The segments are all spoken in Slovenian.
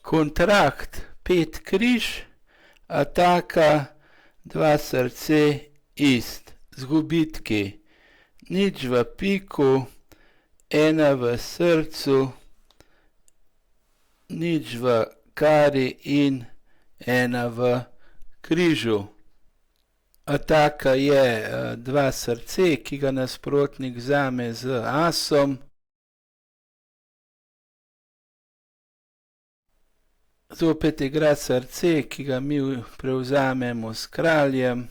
kontrakt, 5 križ, ataka, 2 srce, ist. Zgubitki, nič v piku, 1 v srcu, nič v kari in 1 v križu. Ataka je 2 srce, ki ga nasprotnik vzame z asom. Zopet igra srce, ki ga mi prevzamemo s kraljem.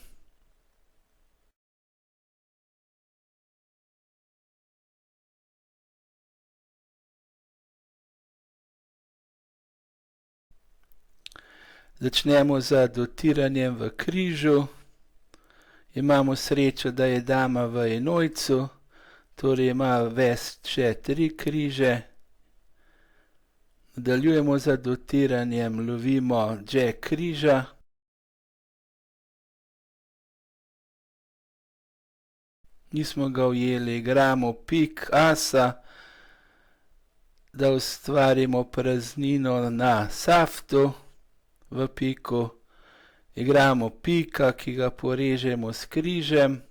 Začnemo z dotiranjem v križu. Imamo srečo, da je dama v enojcu, torej ima ves še 3 križe. Nadaljujemo z dotiranjem, lovimo džek križa. Nismo ga ujeli, igramo pik asa, da ustvarimo praznino na saftu v piku. Igramo pika, ki ga porežemo s križem.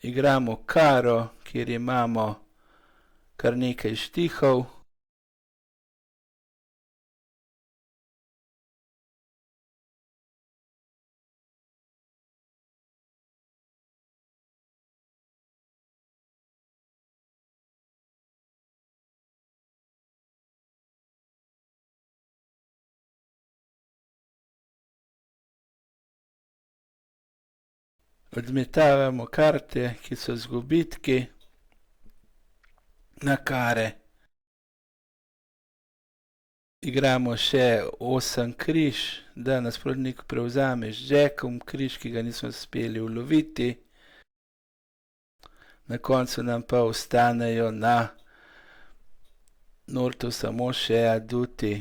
Igramo karo, kjer imamo kar nekaj štihov. Odmetavamo karte, ki so zgubitki, na kare. Igramo še 8 križ, da nasprotnik prevzame z džekom križ, ki ga nismo uspeli uloviti. Na koncu nam pa ostanejo na nortu samo še aduti.